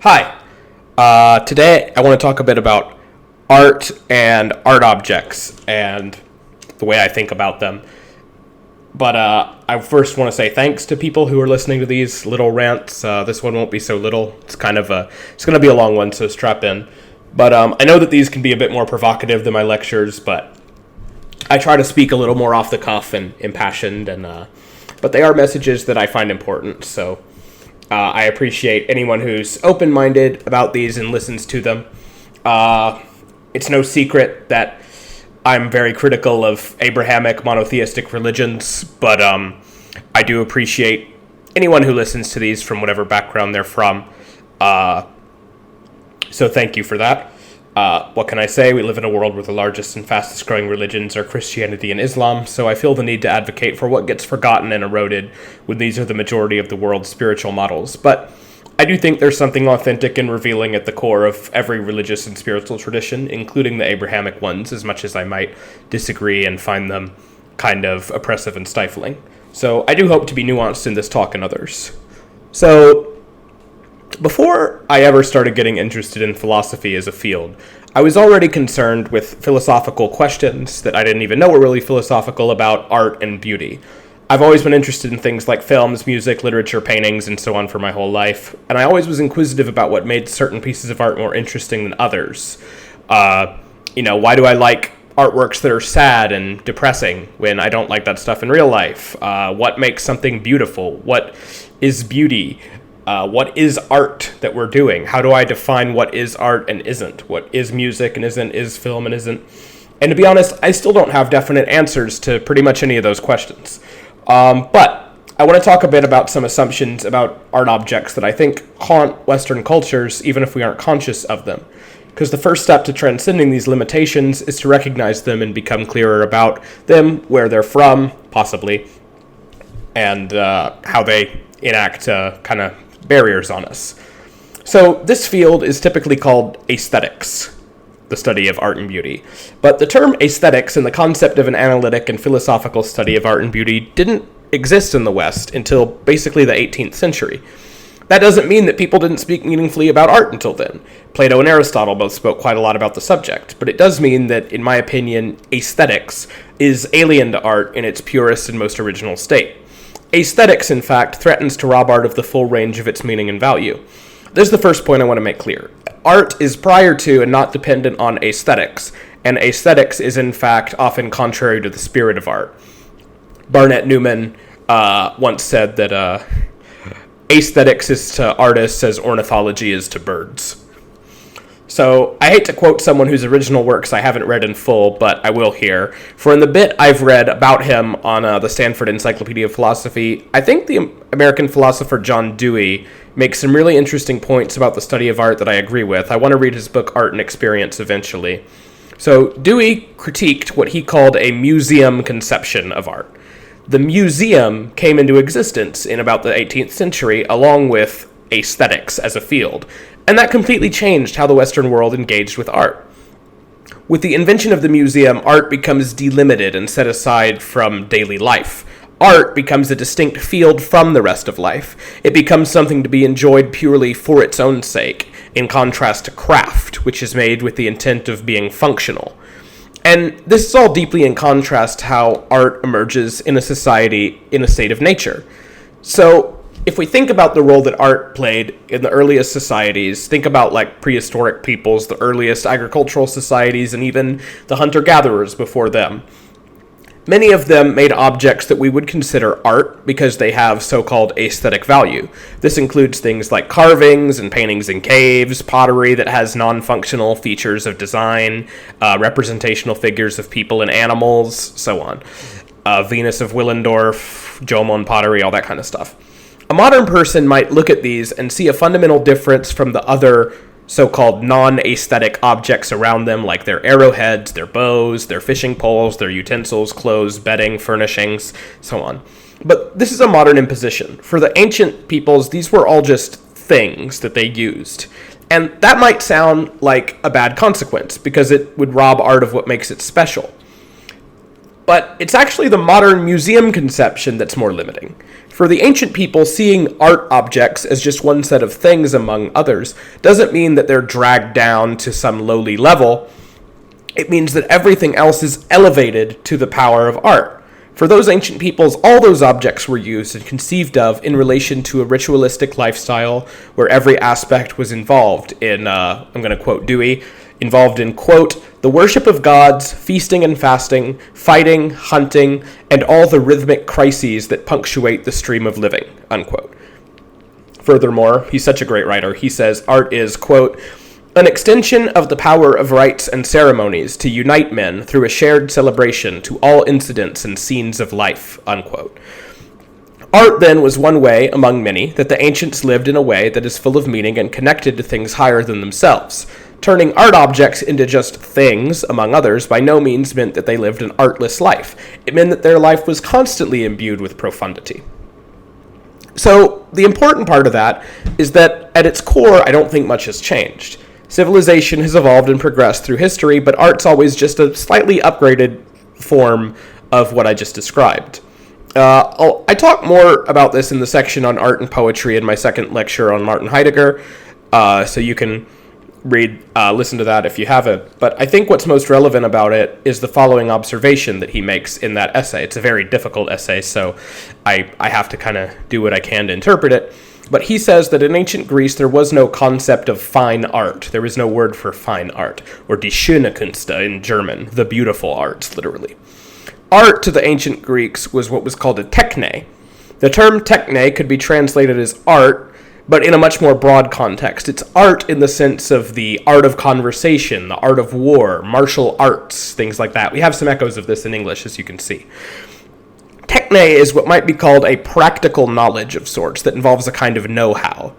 Hi. Today I want to talk a bit about art and art objects and the way I think about them. But I first want to say thanks to people who are listening to these little rants. This one won't be so little. It's going to be a long one, so strap in. But I know that these can be a bit more provocative than my lectures, but I try to speak a little more off the cuff and impassioned, but they are messages that I find important, so I appreciate anyone who's open-minded about these and listens to them. It's no secret that I'm very critical of Abrahamic monotheistic religions, but I do appreciate anyone who listens to these from whatever background they're from. So thank you for that. What can I say? We live in a world where the largest and fastest growing religions are Christianity and Islam, so I feel the need to advocate for what gets forgotten and eroded when these are the majority of the world's spiritual models. But I do think there's something authentic and revealing at the core of every religious and spiritual tradition, including the Abrahamic ones, as much as I might disagree and find them kind of oppressive and stifling. So I do hope to be nuanced in this talk and others. So before I ever started getting interested in philosophy as a field, I was already concerned with philosophical questions that I didn't even know were really philosophical about art and beauty. I've always been interested in things like films, music, literature, paintings, and so on for my whole life, and I always was inquisitive about what made certain pieces of art more interesting than others. Why do I like artworks that are sad and depressing when I don't like that stuff in real life? What makes something beautiful? What is beauty? What is art that we're doing? How do I define what is art and isn't? What is music and isn't? Is film and isn't? And to be honest, I still don't have definite answers to pretty much any of those questions. But I want to talk a bit about some assumptions about art objects that I think haunt Western cultures, even if we aren't conscious of them. Because the first step to transcending these limitations is to recognize them and become clearer about them, where they're from, possibly, and how they enact kind of barriers on us. So this field is typically called aesthetics, the study of art and beauty. But the term aesthetics and the concept of an analytic and philosophical study of art and beauty didn't exist in the West until basically the 18th century. That doesn't mean that people didn't speak meaningfully about art until then. Plato and Aristotle both spoke quite a lot about the subject, but it does mean that, in my opinion, aesthetics is alien to art in its purest and most original state. Aesthetics, in fact, threatens to rob art of the full range of its meaning and value. This is the first point I want to make clear. Art is prior to and not dependent on aesthetics, and aesthetics is, in fact, often contrary to the spirit of art. Barnett Newman once said that aesthetics is to artists as ornithology is to birds. So, I hate to quote someone whose original works I haven't read in full, but I will here. For in the bit I've read about him on the Stanford Encyclopedia of Philosophy, I think the American philosopher John Dewey makes some really interesting points about the study of art that I agree with. I want to read his book Art and Experience eventually. So, Dewey critiqued what he called a museum conception of art. The museum came into existence in about the 18th century, along with aesthetics as a field. And that completely changed how the Western world engaged with art. With the invention of the museum, art becomes delimited and set aside from daily life. Art becomes a distinct field from the rest of life. It becomes something to be enjoyed purely for its own sake, in contrast to craft, which is made with the intent of being functional. And this is all deeply in contrast to how art emerges in a society in a state of nature. So, if we think about the role that art played in the earliest societies, think about like prehistoric peoples, the earliest agricultural societies, and even the hunter-gatherers before them. Many of them made objects that we would consider art because they have so-called aesthetic value. This includes things like carvings and paintings in caves, pottery that has non-functional features of design, representational figures of people and animals, so on. Venus of Willendorf, Jomon pottery, all that kind of stuff. A modern person might look at these and see a fundamental difference from the other so-called non-aesthetic objects around them, like their arrowheads, their bows, their fishing poles, their utensils, clothes, bedding, furnishings, so on. But this is a modern imposition. For the ancient peoples, these were all just things that they used. And that might sound like a bad consequence, because it would rob art of what makes it special. But it's actually the modern museum conception that's more limiting. For the ancient people, seeing art objects as just one set of things among others doesn't mean that they're dragged down to some lowly level. It means that everything else is elevated to the power of art. For those ancient peoples, all those objects were used and conceived of in relation to a ritualistic lifestyle where every aspect was involved in, I'm going to quote Dewey, involved in, quote, the worship of gods, feasting and fasting, fighting, hunting, and all the rhythmic crises that punctuate the stream of living, unquote. Furthermore, he's such a great writer, he says art is, quote, an extension of the power of rites and ceremonies to unite men through a shared celebration to all incidents and scenes of life, unquote. Art, then, was one way, among many, that the ancients lived in a way that is full of meaning and connected to things higher than themselves. Turning art objects into just things, among others, by no means meant that they lived an artless life. It meant that their life was constantly imbued with profundity. So, the important part of that is that, at its core, I don't think much has changed. Civilization has evolved and progressed through history, but art's always just a slightly upgraded form of what I just described. I talk more about this in the section on art and poetry in my second lecture on Martin Heidegger, so you can listen to that if you haven't. But I think what's most relevant about it is the following observation that he makes in that essay. It's a very difficult essay, so I have to kind of do what I can to interpret it. But he says that in ancient Greece there was no concept of fine art. There was no word for fine art, or die schöne Künste in German, the beautiful arts, literally. Art to the ancient Greeks was what was called a techne. The term techne could be translated as art, but in a much more broad context. It's art in the sense of the art of conversation, the art of war, martial arts, things like that. We have some echoes of this in English, as you can see. Techne is what might be called a practical knowledge of sorts that involves a kind of know-how.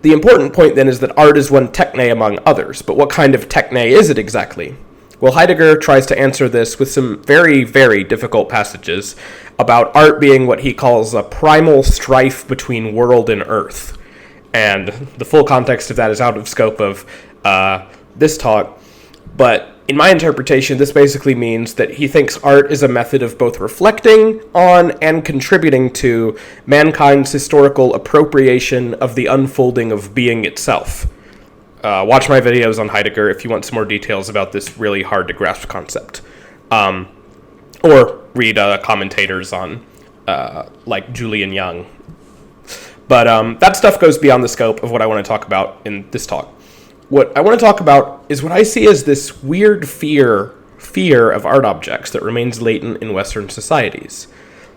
The important point then is that art is one techne among others, but what kind of techne is it exactly? Well, Heidegger tries to answer this with some very, very difficult passages about art being what he calls a primal strife between world and earth. And the full context of that is out of scope of this talk, but in my interpretation, this basically means that he thinks art is a method of both reflecting on and contributing to mankind's historical appropriation of the unfolding of being itself. Watch my videos on Heidegger if you want some more details about this really hard-to-grasp concept. Or read commentators on, like Julian Young. But that stuff goes beyond the scope of what I want to talk about in this talk. What I want to talk about is what I see as this weird fear of art objects that remains latent in Western societies.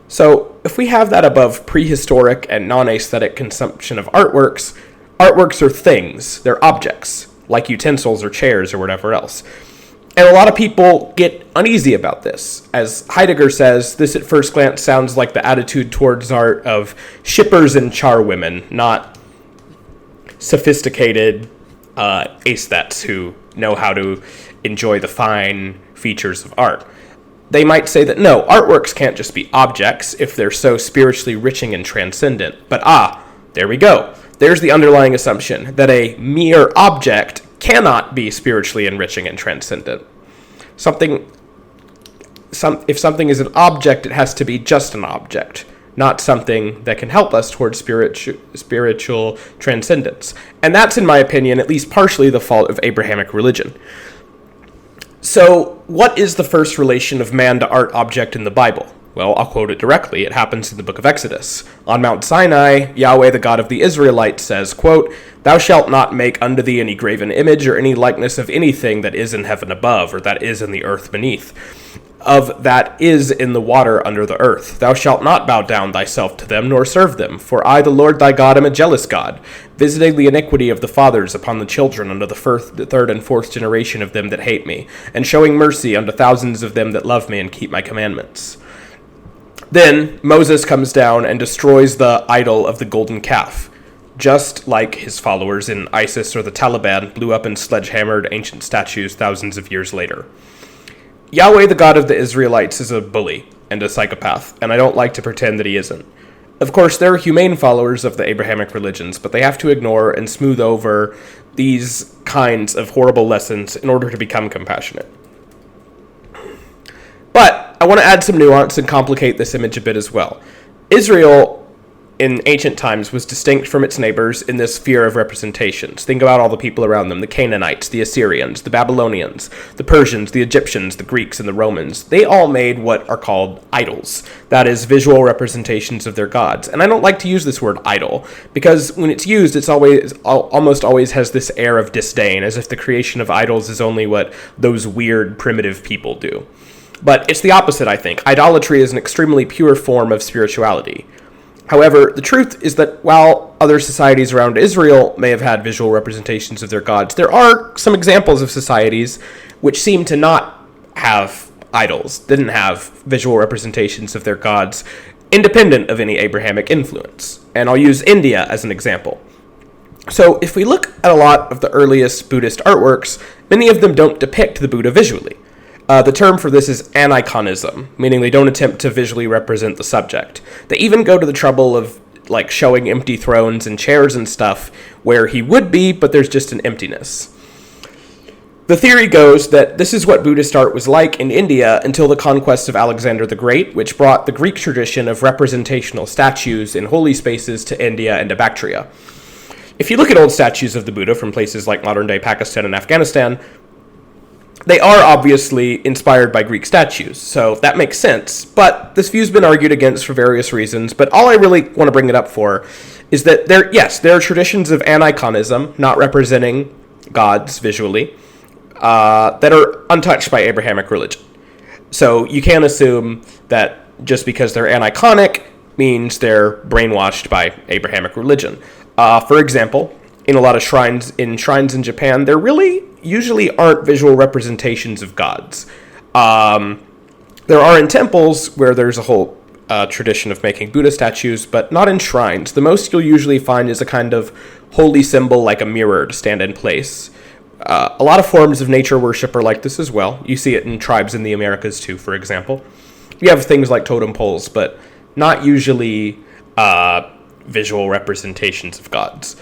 So, if we have that above prehistoric and non-aesthetic consumption of artworks are things, they're objects, like utensils or chairs or whatever else. And a lot of people get uneasy about this. As Heidegger says, this at first glance sounds like the attitude towards art of shippers and charwomen, not sophisticated aesthetes who know how to enjoy the fine features of art. They might say that no, artworks can't just be objects if they're so spiritually enriching and transcendent. But there we go. There's the underlying assumption that a mere object cannot be spiritually enriching and transcendent. If something is an object, it has to be just an object, not something that can help us towards spiritual transcendence. And that's, in my opinion, at least partially the fault of Abrahamic religion. So, what is the first relation of man to art object in the Bible? Well, I'll quote it directly. It happens in the book of Exodus. On Mount Sinai, Yahweh, the God of the Israelites, says, quote, "Thou shalt not make unto thee any graven image or any likeness of anything that is in heaven above, or that is in the earth beneath, of that is in the water under the earth. Thou shalt not bow down thyself to them, nor serve them. For I, the Lord thy God, am a jealous God, visiting the iniquity of the fathers upon the children unto the third and fourth generation of them that hate me, and showing mercy unto thousands of them that love me and keep my commandments." Then Moses comes down and destroys the idol of the golden calf, just like his followers in ISIS or the Taliban blew up and sledgehammered ancient statues thousands of years later. Yahweh, the God of the Israelites, is a bully and a psychopath, and I don't like to pretend that he isn't. Of course, there are humane followers of the Abrahamic religions, but they have to ignore and smooth over these kinds of horrible lessons in order to become compassionate. But I want to add some nuance and complicate this image a bit as well. Israel in ancient times was distinct from its neighbors in this sphere of representations. Think about all the people around them: the Canaanites, the Assyrians, the Babylonians, the Persians, the Egyptians, the Greeks, and the Romans. They all made what are called idols. That is, visual representations of their gods. And I don't like to use this word idol, because when it's used, it's almost always has this air of disdain, as if the creation of idols is only what those weird, primitive people do. But it's the opposite, I think. Idolatry is an extremely pure form of spirituality. However, the truth is that while other societies around Israel may have had visual representations of their gods, there are some examples of societies which seem to not have idols, didn't have visual representations of their gods, independent of any Abrahamic influence. And I'll use India as an example. So if we look at a lot of the earliest Buddhist artworks, many of them don't depict the Buddha visually. The term for this is aniconism, meaning they don't attempt to visually represent the subject. They even go to the trouble of showing empty thrones and chairs and stuff where he would be, but there's just an emptiness. The theory goes that this is what Buddhist art was like in India until the conquest of Alexander the Great, which brought the Greek tradition of representational statues in holy spaces to India and to Bactria. If you look at old statues of the Buddha from places like modern-day Pakistan and Afghanistan, they are obviously inspired by Greek statues, so that makes sense, but this view's been argued against for various reasons, but all I really want to bring it up for is that there are traditions of aniconism, not representing gods visually, that are untouched by Abrahamic religion. So you can't assume that just because they're aniconic means they're brainwashed by Abrahamic religion. For example, in a lot of shrines in Japan, there really usually aren't visual representations of gods. There are in temples where there's a whole tradition of making Buddha statues, but not in shrines. The most you'll usually find is a kind of holy symbol like a mirror to stand in place. A lot of forms of nature worship are like this as well. You see it in tribes in the Americas too, for example. You have things like totem poles, but not usually visual representations of gods.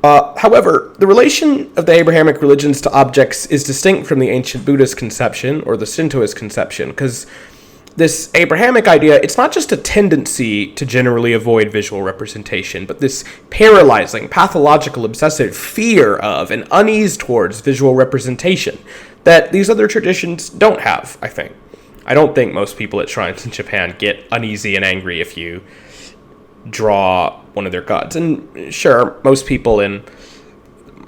However, the relation of the Abrahamic religions to objects is distinct from the ancient Buddhist conception or the Shintoist conception, because this Abrahamic idea, it's not just a tendency to generally avoid visual representation, but this paralyzing, pathological, obsessive fear of and unease towards visual representation that these other traditions don't have, I think. I don't think most people at shrines in Japan get uneasy and angry if you draw one of their gods. And sure, most people in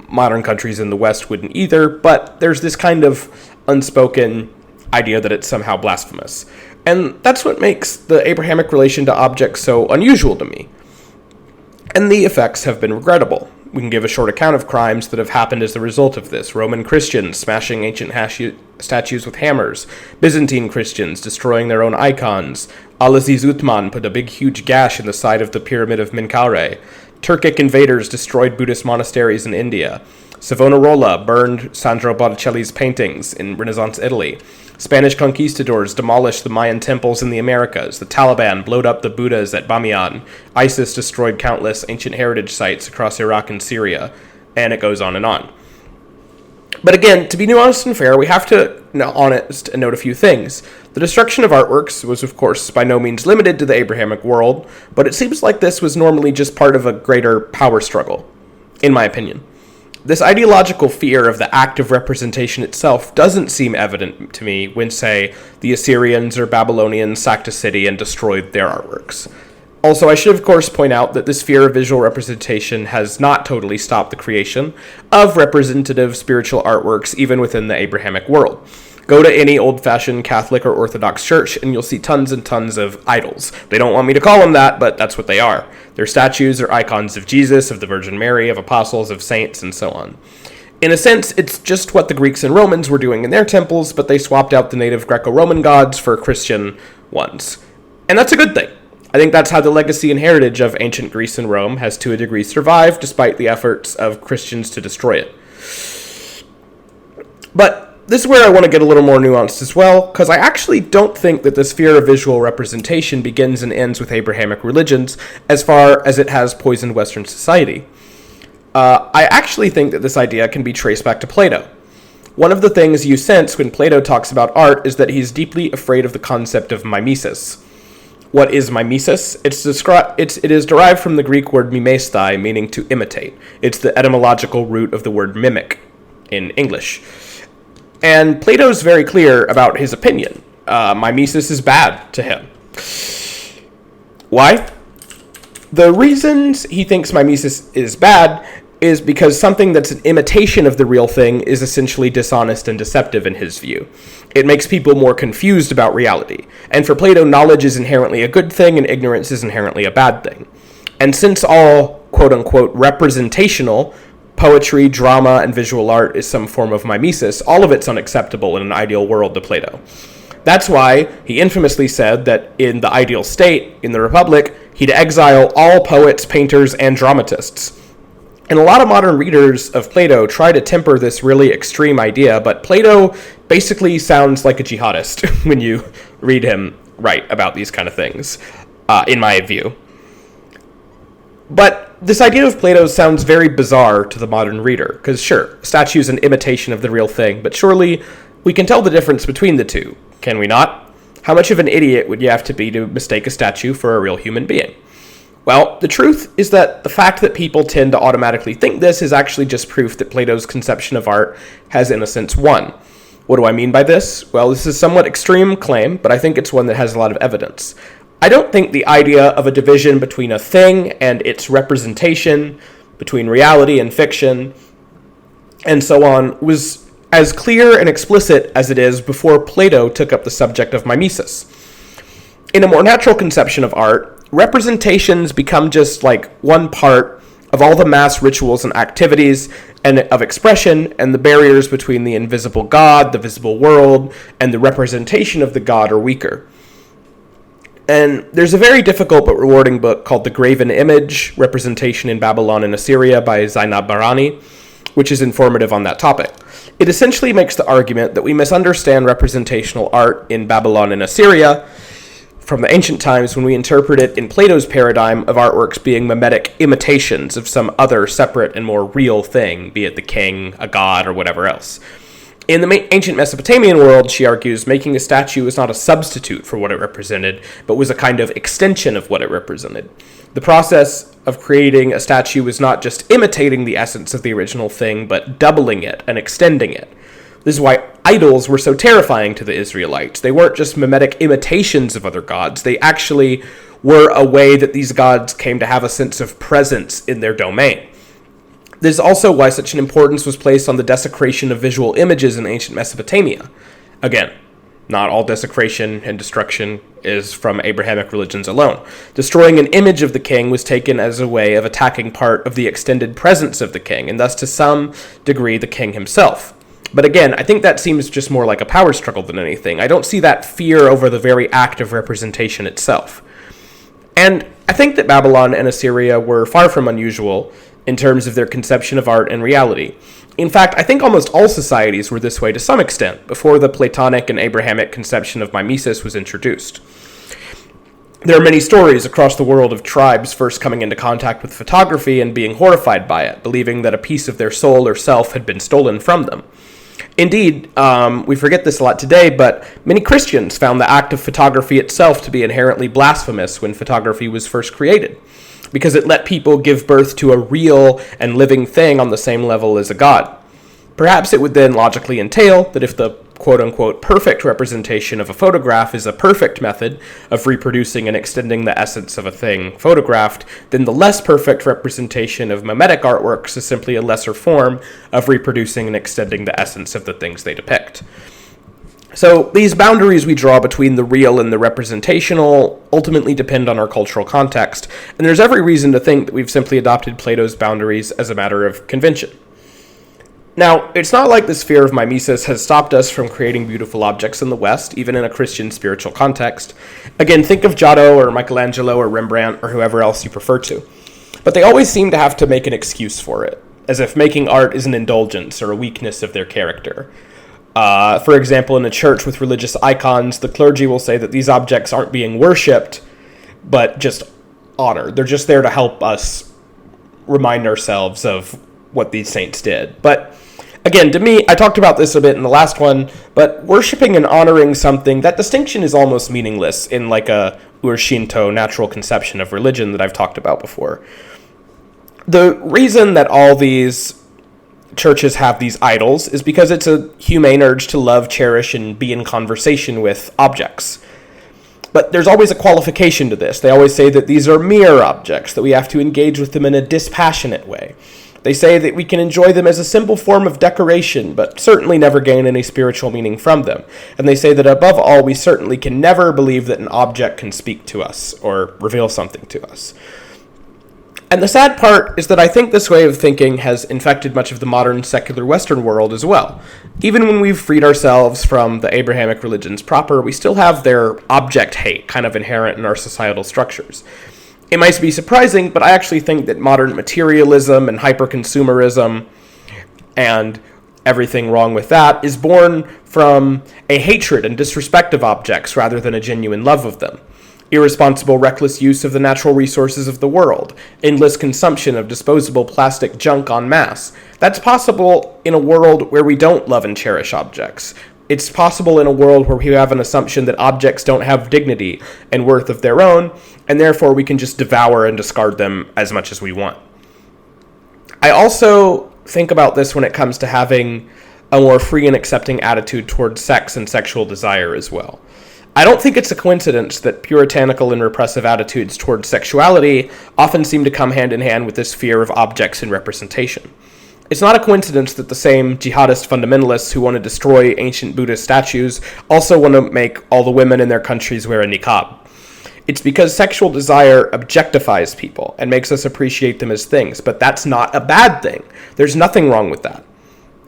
modern countries in the West wouldn't either, but there's this kind of unspoken idea that it's somehow blasphemous. And that's what makes the Abrahamic relation to objects so unusual to me. And the effects have been regrettable. We can give a short account of crimes that have happened as a result of this. Roman Christians smashing ancient statues with hammers. Byzantine Christians destroying their own icons. Al-Aziz Uthman put a big huge gash in the side of the Pyramid of Menkaure. Turkic invaders destroyed Buddhist monasteries in India. Savonarola burned Sandro Botticelli's paintings in Renaissance Italy. Spanish conquistadors demolished the Mayan temples in the Americas. The Taliban blowed up the Buddhas at Bamiyan. ISIS destroyed countless ancient heritage sites across Iraq and Syria. And it goes on and on. But again, to be nuanced and fair, we have to honest and note a few things. The destruction of artworks was, of course, by no means limited to the Abrahamic world, but it seems like this was normally just part of a greater power struggle, in my opinion. This ideological fear of the act of representation itself doesn't seem evident to me when, say, the Assyrians or Babylonians sacked a city and destroyed their artworks. Also, I should of course point out that this fear of visual representation has not totally stopped the creation of representative spiritual artworks even within the Abrahamic world. Go to any old-fashioned Catholic or Orthodox church and you'll see tons and tons of idols. They don't want me to call them that, but that's what they are. They're statues or icons of Jesus, of the Virgin Mary, of apostles, of saints, and so on. In a sense, it's just what the Greeks and Romans were doing in their temples, but they swapped out the native Greco-Roman gods for Christian ones. And that's a good thing. I think that's how the legacy and heritage of ancient Greece and Rome has to a degree survived, despite the efforts of Christians to destroy it. But this is where I want to get a little more nuanced as well, because I actually don't think that this fear of visual representation begins and ends with Abrahamic religions, as far as it has poisoned Western society. I actually think that this idea can be traced back to Plato. One of the things you sense when Plato talks about art is that he's deeply afraid of the concept of mimesis. What is mimesis? It is derived from the Greek word mimesthai, meaning to imitate. It's the etymological root of the word mimic in English. And Plato's very clear about his opinion. Mimesis is bad to him. Why? The reasons he thinks mimesis is bad is because something that's an imitation of the real thing is essentially dishonest and deceptive in his view. It makes people more confused about reality. And for Plato, knowledge is inherently a good thing and ignorance is inherently a bad thing. And since all quote-unquote representational, poetry, drama, and visual art is some form of mimesis, all of it's unacceptable in an ideal world to Plato. That's why he infamously said that in the ideal state, in the Republic, he'd exile all poets, painters, and dramatists. And a lot of modern readers of Plato try to temper this really extreme idea, but Plato basically sounds like a jihadist when you read him write about these kind of things, in my view. But this idea of Plato sounds very bizarre to the modern reader, because sure, a statue is an imitation of the real thing, but surely we can tell the difference between the two, can we not? How much of an idiot would you have to be to mistake a statue for a real human being? Well, the truth is that the fact that people tend to automatically think this is actually just proof that Plato's conception of art has, in a sense, won. What do I mean by this? Well, this is a somewhat extreme claim, but I think it's one that has a lot of evidence. I don't think the idea of a division between a thing and its representation, between reality and fiction, and so on, was as clear and explicit as it is before Plato took up the subject of mimesis. In a more natural conception of art, representations become just like one part of all the mass rituals and activities and of expression, and the barriers between the invisible God, the visible world, and the representation of the God are weaker. And there's a very difficult but rewarding book called The Graven Image, Representation in Babylon and Assyria by Zainab Barani, which is informative on that topic. It essentially makes the argument that we misunderstand representational art in Babylon and Assyria from the ancient times when we interpret it in Plato's paradigm of artworks being mimetic imitations of some other separate and more real thing, be it the king, a god, or whatever else. In the ancient Mesopotamian world, she argues, making a statue was not a substitute for what it represented, but was a kind of extension of what it represented. The process of creating a statue was not just imitating the essence of the original thing, but doubling it and extending it. This is why idols were so terrifying to the Israelites. They weren't just mimetic imitations of other gods. They actually were a way that these gods came to have a sense of presence in their domain. This is also why such an importance was placed on the desecration of visual images in ancient Mesopotamia. Again, not all desecration and destruction is from Abrahamic religions alone. Destroying an image of the king was taken as a way of attacking part of the extended presence of the king, and thus to some degree the king himself. But again, I think that seems just more like a power struggle than anything. I don't see that fear over the very act of representation itself. And I think that Babylon and Assyria were far from unusual in terms of their conception of art and reality. In fact, I think almost all societies were this way to some extent before the Platonic and Abrahamic conception of mimesis was introduced. There are many stories across the world of tribes first coming into contact with photography and being horrified by it, believing that a piece of their soul or self had been stolen from them. Indeed, we forget this a lot today, but many Christians found the act of photography itself to be inherently blasphemous when photography was first created, because it let people give birth to a real and living thing on the same level as a god. Perhaps it would then logically entail that if the quote-unquote perfect representation of a photograph is a perfect method of reproducing and extending the essence of a thing photographed, then the less perfect representation of mimetic artworks is simply a lesser form of reproducing and extending the essence of the things they depict. So these boundaries we draw between the real and the representational ultimately depend on our cultural context, and there's every reason to think that we've simply adopted Plato's boundaries as a matter of convention. Now, it's not like this fear of mimesis has stopped us from creating beautiful objects in the West, even in a Christian spiritual context. Again, think of Giotto or Michelangelo or Rembrandt or whoever else you prefer to. But they always seem to have to make an excuse for it, as if making art is an indulgence or a weakness of their character. For example, in a church with religious icons, the clergy will say that these objects aren't being worshipped, but just honored. They're just there to help us remind ourselves of what these saints did. But again, again, to me, I talked about this a bit in the last one, but worshiping and honoring something, that distinction is almost meaningless in like a Ur-Shinto natural conception of religion that I've talked about before. The reason that all these churches have these idols is because it's a humane urge to love, cherish, and be in conversation with objects. But there's always a qualification to this. They always say that these are mere objects, that we have to engage with them in a dispassionate way. They say that we can enjoy them as a simple form of decoration, but certainly never gain any spiritual meaning from them. And they say that above all, we certainly can never believe that an object can speak to us or reveal something to us. And the sad part is that I think this way of thinking has infected much of the modern secular Western world as well. Even when we've freed ourselves from the Abrahamic religions proper, we still have their object hate kind of inherent in our societal structures. It might be surprising, but I actually think that modern materialism and hyper-consumerism and everything wrong with that is born from a hatred and disrespect of objects rather than a genuine love of them. Irresponsible, reckless use of the natural resources of the world, endless consumption of disposable plastic junk en masse. That's possible in a world where we don't love and cherish objects. It's possible in a world where we have an assumption that objects don't have dignity and worth of their own, and therefore we can just devour and discard them as much as we want. I also think about this when it comes to having a more free and accepting attitude towards sex and sexual desire as well. I don't think it's a coincidence that puritanical and repressive attitudes towards sexuality often seem to come hand in hand with this fear of objects and representation. It's not a coincidence that the same jihadist fundamentalists who want to destroy ancient Buddhist statues also want to make all the women in their countries wear a niqab. It's because sexual desire objectifies people and makes us appreciate them as things, but that's not a bad thing. There's nothing wrong with that.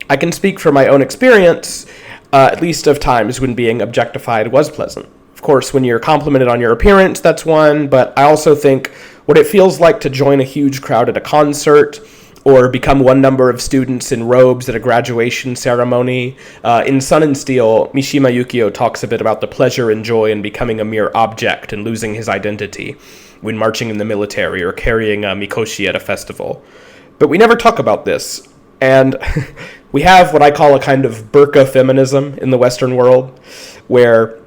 I can speak from my own experience, at least of times when being objectified was pleasant. Of course, when you're complimented on your appearance, that's one, but I also think what it feels like to join a huge crowd at a concert or become one number of students in robes at a graduation ceremony. In Sun and Steel, Mishima Yukio talks a bit about the pleasure and joy in becoming a mere object and losing his identity when marching in the military or carrying a mikoshi at a festival. But we never talk about this. And we have what I call a kind of burqa feminism in the Western world, where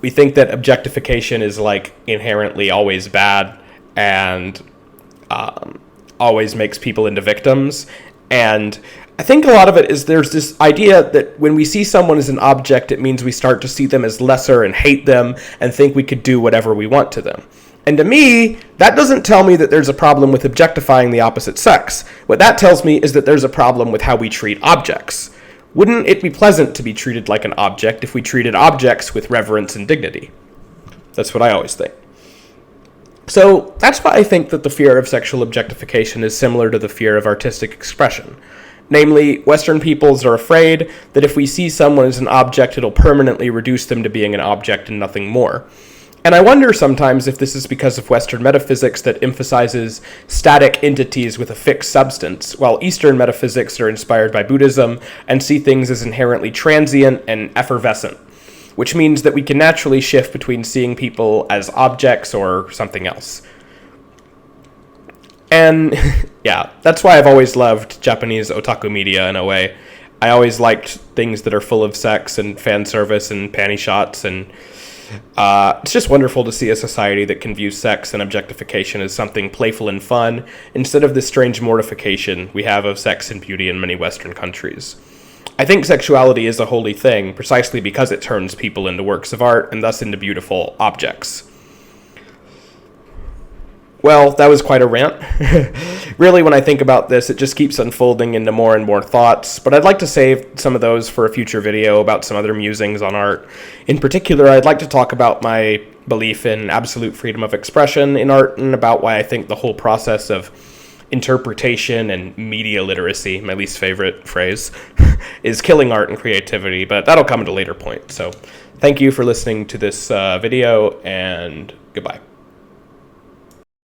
we think that objectification is like inherently always bad and always makes people into victims. And I think a lot of it is there's this idea that when we see someone as an object, it means we start to see them as lesser and hate them and think we could do whatever we want to them. And to me, that doesn't tell me that there's a problem with objectifying the opposite sex. What that tells me is that there's a problem with how we treat objects. Wouldn't it be pleasant to be treated like an object if we treated objects with reverence and dignity? That's what I always think. So that's why I think that the fear of sexual objectification is similar to the fear of artistic expression. Namely, Western peoples are afraid that if we see someone as an object, it'll permanently reduce them to being an object and nothing more. And I wonder sometimes if this is because of Western metaphysics that emphasizes static entities with a fixed substance, while Eastern metaphysics are inspired by Buddhism and see things as inherently transient and effervescent, which means that we can naturally shift between seeing people as objects or something else. And yeah, that's why I've always loved Japanese otaku media in a way. I always liked things that are full of sex and fan service and panty shots, and it's just wonderful to see a society that can view sex and objectification as something playful and fun, instead of this strange mortification we have of sex and beauty in many Western countries. I think sexuality is a holy thing, precisely because it turns people into works of art, and thus into beautiful objects. Well, that was quite a rant. Really, when I think about this, it just keeps unfolding into more and more thoughts, but I'd like to save some of those for a future video about some other musings on art. In particular, I'd like to talk about my belief in absolute freedom of expression in art, and about why I think the whole process of interpretation and media literacy, my least favorite phrase, is killing art and creativity, but that'll come at a later point. So thank you for listening to this video, and goodbye.